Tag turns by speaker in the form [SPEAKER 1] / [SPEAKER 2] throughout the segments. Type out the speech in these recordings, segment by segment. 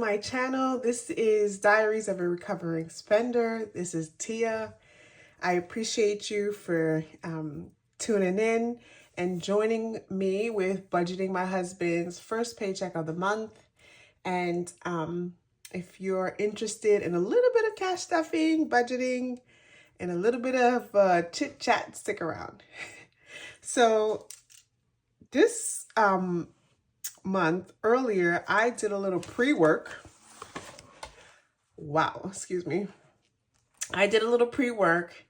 [SPEAKER 1] my channel. This is Diaries of a Recovering Spender. This is Tia. I appreciate you for tuning in and joining me with budgeting my husband's first paycheck of the month. And if you're interested in a little bit of cash stuffing, budgeting, and a little bit of chit chat, stick around. So this month earlier, I did a little pre-work. Wow, excuse me. I did a little pre-work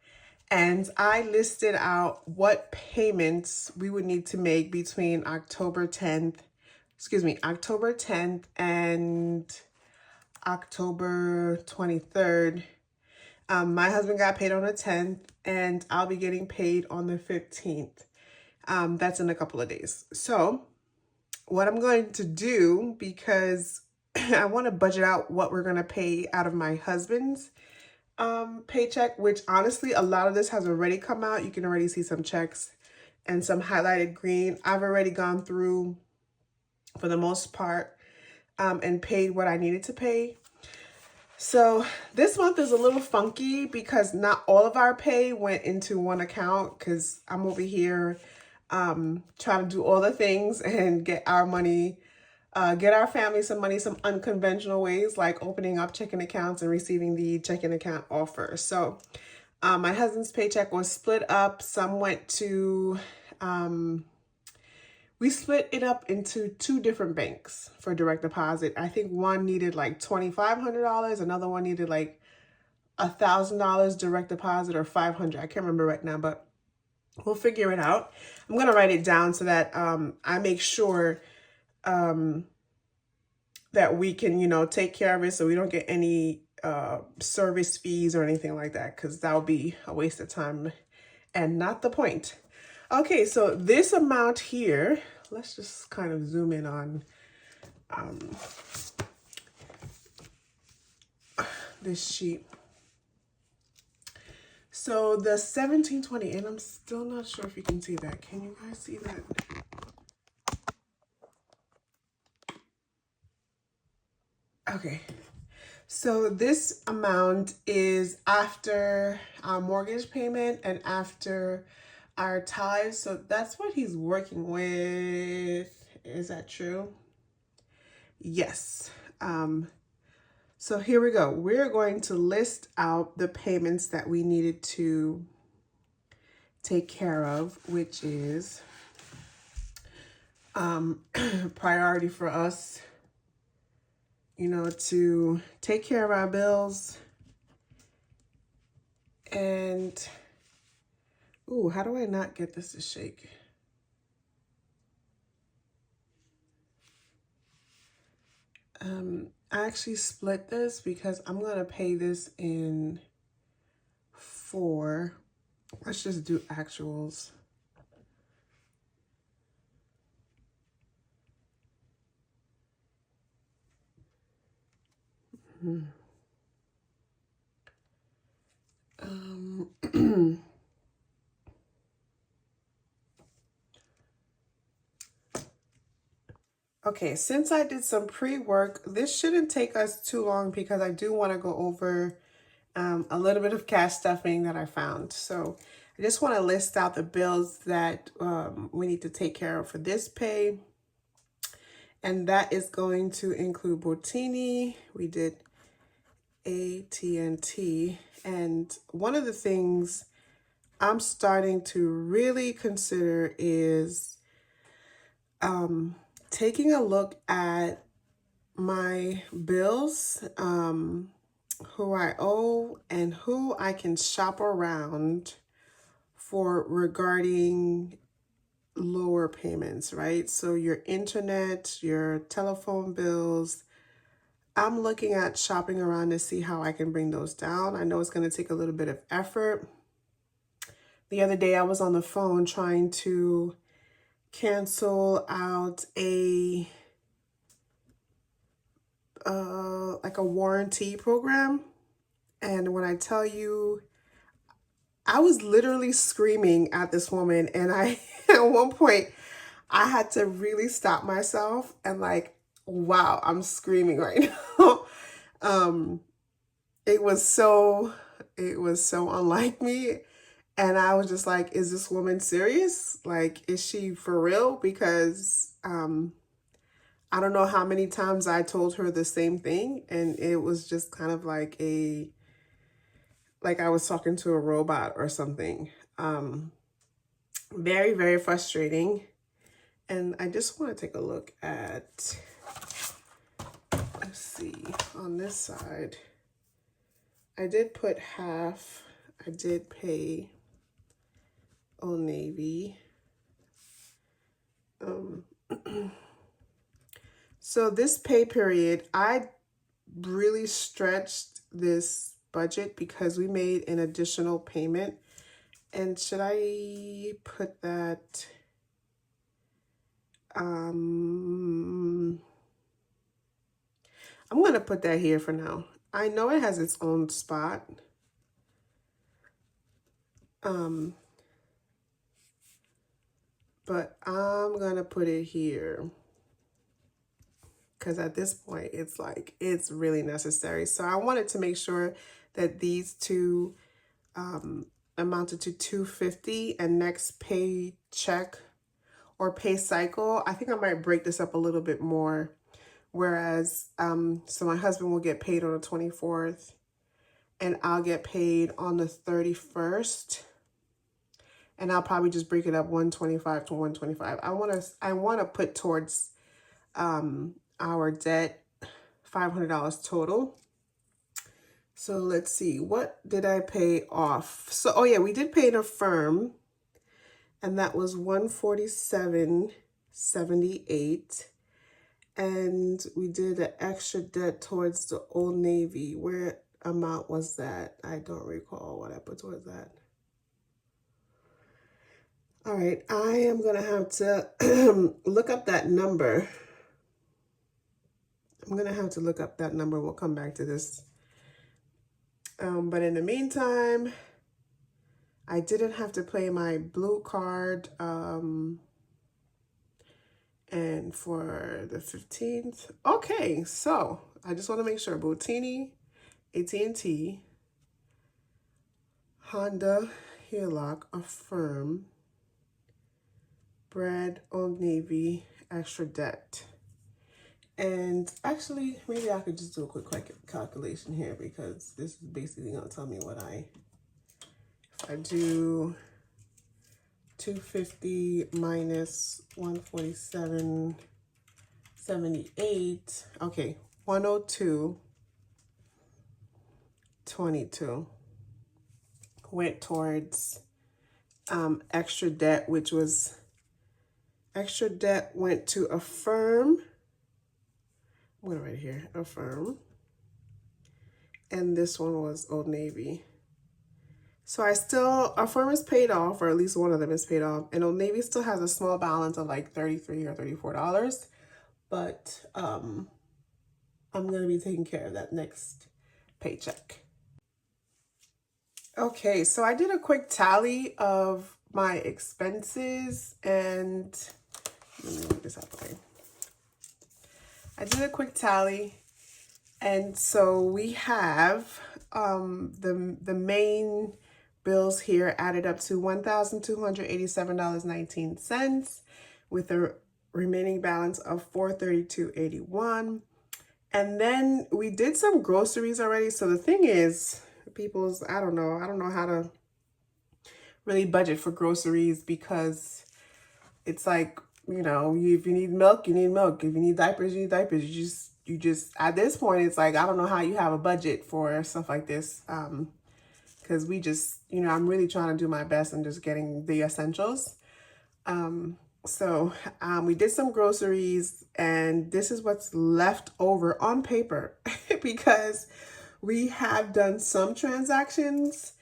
[SPEAKER 1] and I listed out what payments we would need to make between October 10th and October 23rd. My husband got paid on the 10th and I'll be getting paid on the 15th. That's in a couple of days. So what I'm going to do, because I want to budget out what we're going to pay out of my husband's paycheck, which honestly, a lot of this has already come out. You can already see some checks and some highlighted green. I've already gone through, for the most part, and paid what I needed to pay. So this month is a little funky because not all of our pay went into one account, because I'm over here trying to do all the things and get our money, get our family some money, some unconventional ways, like opening up checking accounts and receiving the checking account offer. So my husband's paycheck was split up. Some went to, we split it up into two different banks for direct deposit. I think one needed like $2,500. Another one needed like $1,000 direct deposit, or $500. I can't remember right now, but we'll figure it out. I'm going to write it down so that I make sure that we can, take care of it so we don't get any service fees or anything like that, because that would be a waste of time and not the point. Okay, so this amount here, let's just kind of zoom in on this sheet. So the 1720, and I'm still not sure if you can see that. Can you guys see that? Okay. So this amount is after our mortgage payment and after our tithes. So that's what he's working with. Is that true? Yes. So here we go. We're going to list out the payments that we needed to take care of, which is priority for us, to take care of our bills. And, ooh, how do I not get this to shake? I actually split this because I'm going to pay this in 4. Let's just do actuals. Okay, since I did some pre-work, this shouldn't take us too long because I do want to go over a little bit of cash stuffing that I found. So I just want to list out the bills that we need to take care of for this pay. And that is going to include Botini. We did AT&T. And one of the things I'm starting to really consider is taking a look at my bills, who I owe and who I can shop around for regarding lower payments, right? So your internet, your telephone bills, I'm looking at shopping around to see how I can bring those down. I know it's going to take a little bit of effort. The other day I was on the phone trying to cancel out a like a warranty program, and when I tell you, I was literally screaming at this woman, and I at one point I had to really stop myself and like wow, I'm screaming right now. um, it was so unlike me. And I was just like, is this woman serious? Like, is she for real? Because I don't know how many times I told her the same thing. And it was just kind of like like I was talking to a robot or something. Very, very frustrating. And I just want to take a look at, let's see, on this side. I did put half. I did pay Old Navy. So this pay period, I really stretched this budget because we made an additional payment. And should I put that? I'm going to put that here for now. I know it has its own spot. But I'm going to put it here. Because at this point, it's like, it's really necessary. So I wanted to make sure that these two amounted to $250, and next paycheck or pay cycle, I think I might break this up a little bit more. Whereas, so my husband will get paid on the 24th and I'll get paid on the 31st. And I'll probably just break it up 125 to 125. I want to put towards our debt $500 total. So let's see, what did I pay off? So, oh yeah, we did pay an Affirm, and that was $147.78. And we did an extra debt towards the Old Navy. Where amount was that? I don't recall what I put towards that. All right, I am gonna have to look up that number. I'm gonna have to look up that number. We'll come back to this. But in the meantime, I didn't have to pay my blue card. And for the 15th, okay, so I just want to make sure. Bottini, AT&T, Honda, HELOC, Affirm, Bread, Old Navy, extra debt. And actually, maybe I could just do a quick calculation here, because this is basically going to tell me what if I do 250 minus 147.78, okay, 102.22 went towards extra debt, which was extra debt went to Affirm. I'm going to write here, Affirm. And this one was Old Navy. So Affirm is paid off, or at least one of them is paid off. And Old Navy still has a small balance of like $33 or $34. But I'm going to be taking care of that next paycheck. Okay, so I did a quick tally of my expenses, and let me move this out of the way. I did a quick tally, and so we have the main bills here added up to $1,287.19 with a remaining balance of $432.81. And then we did some groceries already. So the thing is, people's, I don't know how to really budget for groceries, because it's like, you know, if you need milk, you need milk. If you need diapers, you need diapers. You just at this point, it's like, I don't know how you have a budget for stuff like this. Because we just, you know, I'm really trying to do my best and just getting the essentials. So we did some groceries, and this is what's left over on paper because we have done some transactions,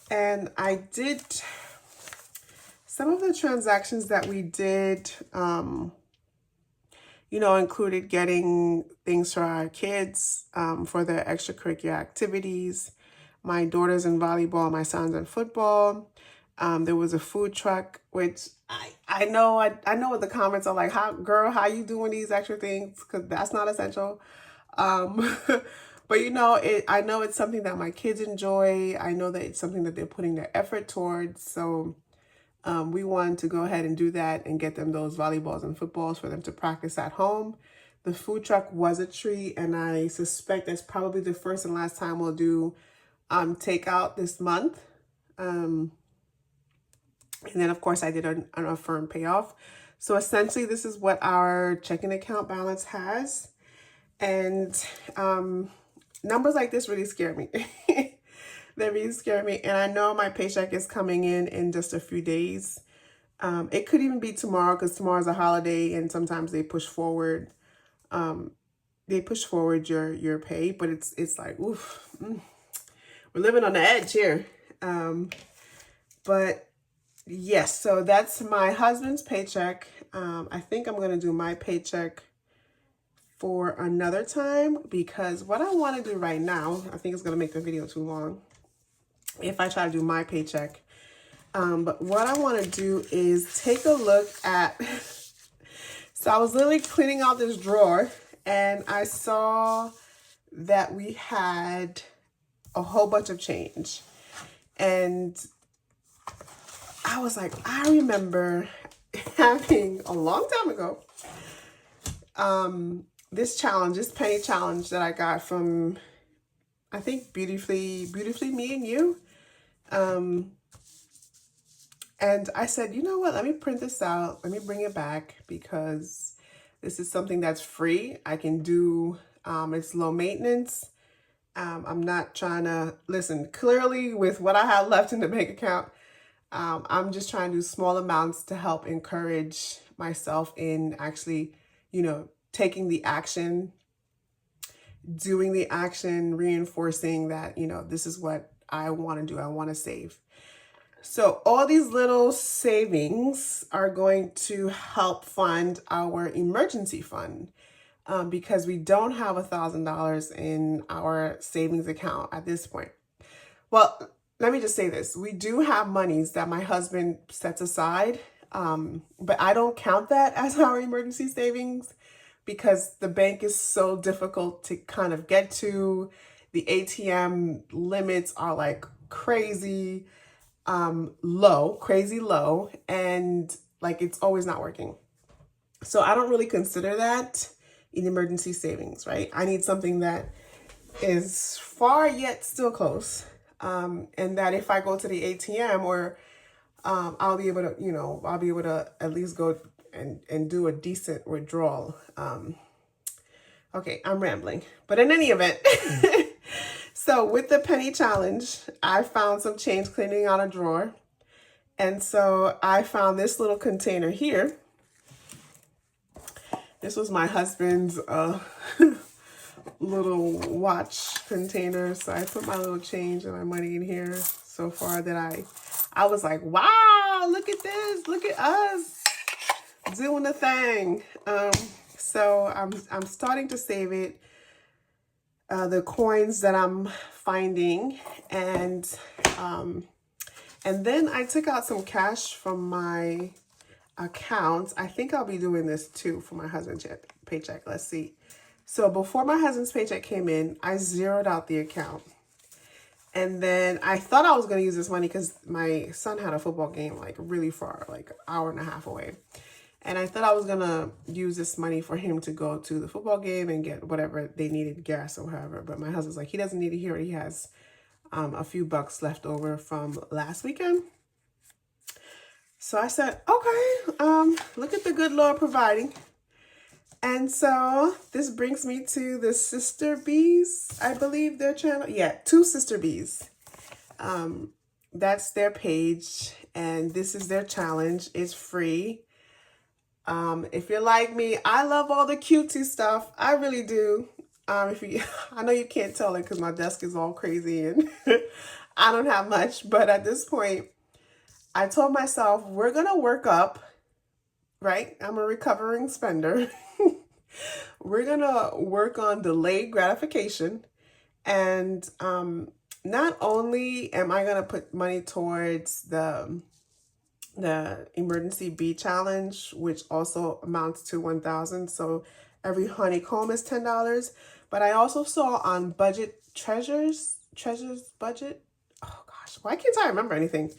[SPEAKER 1] and I did some of the transactions that we did, you know, included getting things for our kids for their extracurricular activities. My daughter's in volleyball, my son's in football. There was a food truck, which I know what the comments are like. How you doing these extra things? Because that's not essential. Um, but I know it's something that my kids enjoy. I know that it's something that they're putting their effort towards. So we wanted to go ahead and do that and get them those volleyballs and footballs for them to practice at home. The food truck was a treat, and I suspect that's probably the first and last time we'll do takeout this month. And then, of course, I did an affirmed payoff. So essentially, this is what our checking account balance has. And numbers like this really scare me. They really scare me. And I know my paycheck is coming in just a few days. It could even be tomorrow, because tomorrow's a holiday and sometimes they push forward. Your pay, but it's like, oof, we're living on the edge here. But yes, so that's my husband's paycheck. I think I'm going to do my paycheck for another time, because what I want to do right now, I think it's going to make the video too long if I try to do my paycheck. But what I want to do is take a look at, so I was literally cleaning out this drawer and I saw that we had a whole bunch of change. And I was like, I remember having a long time ago, this penny challenge that I got from, I think, Beautifully Me and You. And I said, you know what, let me print this out. Let me bring it back, because this is something that's free. I can do, it's low maintenance. I'm not trying to, listen, clearly with what I have left in the bank account, I'm just trying to do small amounts to help encourage myself in actually, taking the action, doing the action, reinforcing that, this is what I want to do. I want to save. So all these little savings are going to help fund our emergency fund, because we don't have $1,000 in our savings account at this point. Well, let me just say this. We do have monies that my husband sets aside, but I don't count that as our emergency savings, because the bank is so difficult to kind of get to. The ATM limits are like crazy low, and like it's always not working. So I don't really consider that an emergency savings, right? I need something that is far yet still close, and that if I go to the ATM, or I'll be able to at least go and do a decent withdrawal. Okay, I'm rambling, but in any event. So with the penny challenge, I found some change cleaning out a drawer. And so I found this little container here. This was my husband's little watch container. So I put my little change and my money in here so far that I was like, wow, look at this. Look at us doing the thing. So I'm starting to save it. The coins that I'm finding, and then I took out some cash from my account. I think I'll be doing this too for my husband's paycheck. Let's see. So before my husband's paycheck came in, I zeroed out the account. And then I thought I was going to use this money because my son had a football game like really far, like an hour and a half away. And I thought I was going to use this money for him to go to the football game and get whatever they needed, gas or whatever. But my husband's like, he doesn't need it here. He has a few bucks left over from last weekend. So I said, okay, look at the good Lord providing. And so this brings me to the Sister Bees, I believe their channel. Yeah, Two Sister Bees. That's their page. And this is their challenge. It's free. If you're like me, I love all the cutesy stuff. I really do. I know you can't tell it because my desk is all crazy and I don't have much. But at this point, I told myself, we're going to work up, right? I'm a recovering spender. We're going to work on delayed gratification and not only am I gonna put money towards the emergency bee challenge, which also amounts to 1,000. So every honeycomb is $10. But I also saw on Treasures Budget. Oh gosh, why can't I remember anything?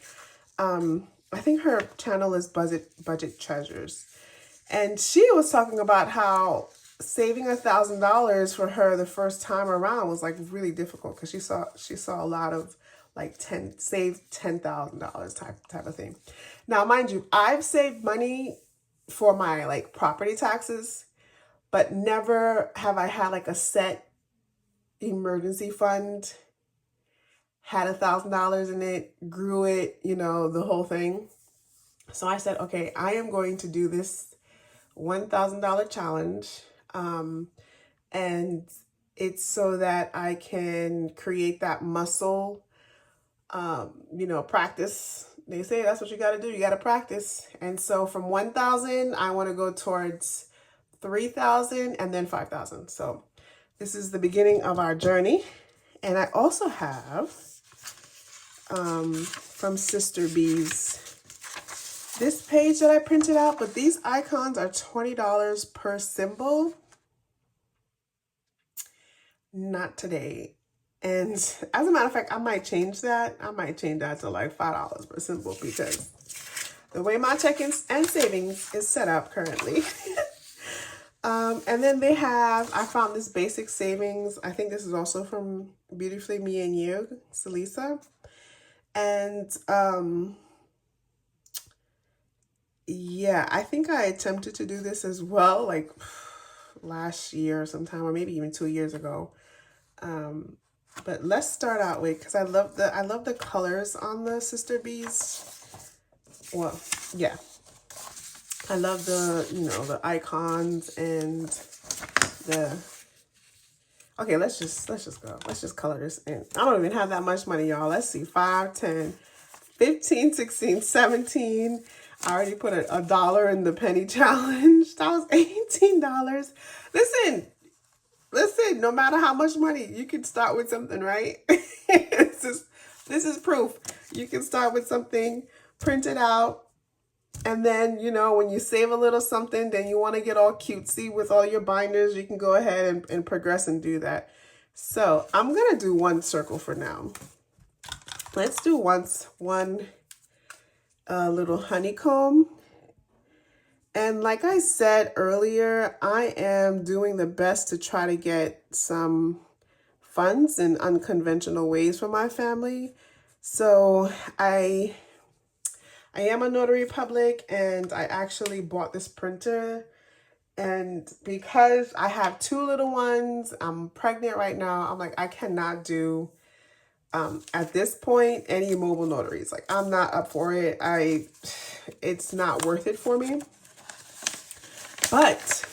[SPEAKER 1] I think her channel is Budget Treasures. And she was talking about how saving $1,000 for her the first time around was like really difficult because she saw a lot of like save $10,000 type of thing. Now, mind you, I've saved money for my like property taxes, but never have I had like a set emergency fund, had $1,000 in it, grew it, you know, the whole thing. So I said, okay, I am going to do this $1,000 challenge. And it's so that I can create that muscle, you know, practice. They say that's what you got to do. You got to practice. And so from 1,000, I want to go towards 3,000 and then 5,000. So this is the beginning of our journey. And I also have from Sister Bees this page that I printed out, but these icons are $20 per symbol. Not today. And as a matter of fact, I might change that. I might change that to like $5 per symbol because the way my check-ins and savings is set up currently. And then they have, I found this basic savings. I think this is also from Beautifully Me and You, Salisa. And yeah, I think I attempted to do this as well, like last year sometime, or maybe even 2 years ago. But let's start out with, because I love the colors on the Sister Bees. Well, yeah. I love the, you know, the icons and the, okay, let's just go. Let's just color this in. I don't even have that much money, y'all. Let's see, 5, 10, 15, 16, 17. I already put a dollar in the penny challenge. That was $18. Listen, no matter how much money, you can start with something, right? This is proof. You can start with something, print it out, and then, you know, when you save a little something, then you want to get all cutesy with all your binders, you can go ahead and progress and do that. So I'm going to do one circle for now. Let's do one little honeycomb. And like I said earlier, I am doing the best to try to get some funds in unconventional ways for my family. So I am a notary public, and I actually bought this printer. And because I have 2 little ones, I'm pregnant right now, I'm like, I cannot do, at this point, any mobile notaries. Like, I'm not up for it. It's not worth it for me. But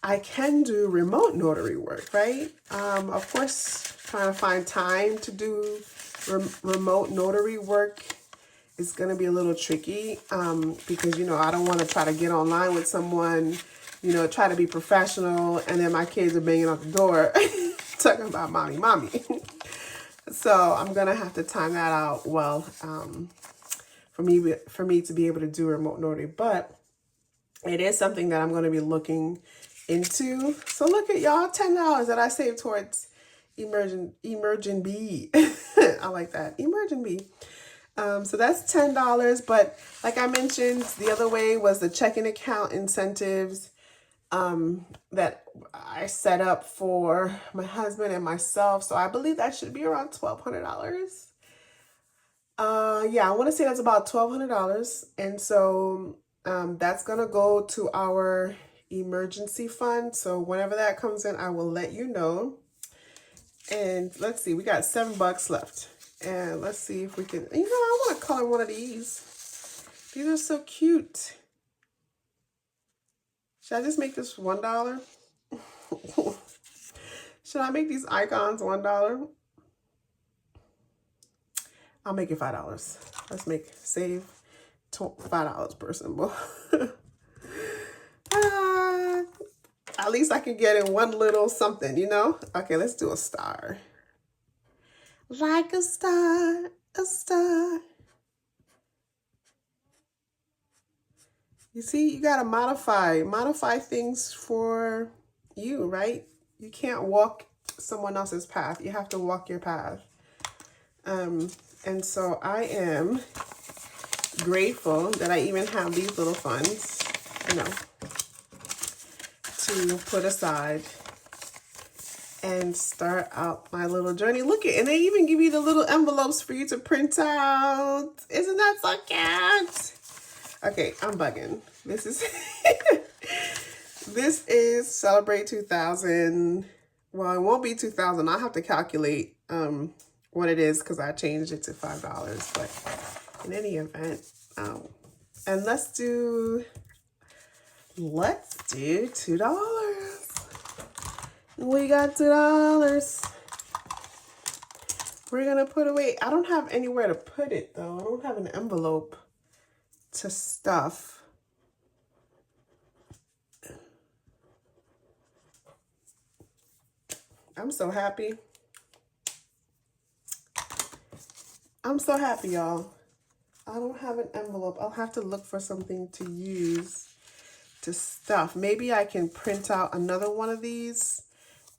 [SPEAKER 1] I can do remote notary work, right? Of course, trying to find time to do remote notary work is going to be a little tricky because, you know, I don't want to try to get online with someone, you know, try to be professional, and then my kids are banging on the door talking about mommy. So I'm going to have to time that out well for me to be able to do remote notary. But it is something that I'm going to be looking into. So look at y'all, $10 that I saved towards emerging bee. I like that, emerging bee. So that's $10. But like I mentioned, the other way was the checking account incentives that I set up for my husband and myself. So I believe that should be around $1,200. Yeah, I want to say that's about $1,200. And so that's going to go to our emergency fund. So whenever that comes in, I will let you know. And let's see, we got $7 left. And let's see if we can, you know, I want to color one of these. These are so cute. Should I just make this $1? Should I make these icons $1? I'll make it $5. Let's save $5 per symbol. At least I can get in one little something, you know? Okay, let's do a star. like a star, a star. You see, you gotta modify things for you, right? You can't walk someone else's path. You have to walk your path. And so I am grateful that I even have these little funds, you know, to put aside and start out my little journey. Look at, and they even give you the little envelopes for you to print out. Isn't that so cute? Okay, I'm bugging. This is this is Celebrate 2000. Well, it won't be 2000. I'll have to calculate what it is because I changed it to $5. But in any event, and let's do $2. We got $2. We're gonna put away. I don't have anywhere to put it though. I don't have an envelope to stuff. I'm so happy. I'm so happy, y'all. I don't have an envelope. I'll have to look for something to use to stuff. Maybe I can print out another one of these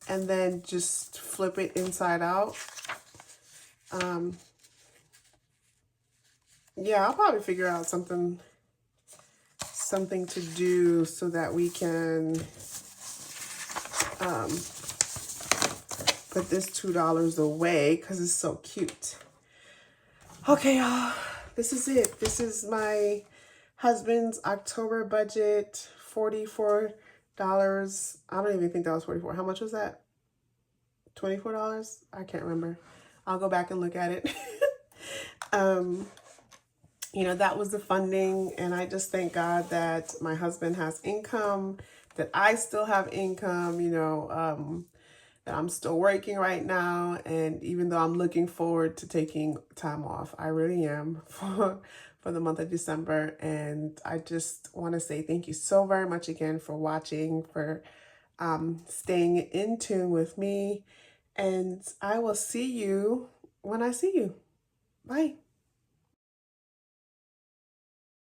[SPEAKER 1] and then just flip it inside out. Yeah, I'll probably figure out something to do so that we can put this $2 away because it's so cute. Okay, y'all, this is it. This is my husband's October budget, $44. I don't even think that was $44. How much was that? $24? I can't remember. I'll go back and look at it. You know, that was the funding, and I just thank God that my husband has income, that I still have income, you know, that I'm still working right now, and even though I'm looking forward to taking time off, I really am for the month of December, and I just want to say thank you so very much again for watching, for staying in tune with me, and I will see you when I see you. Bye.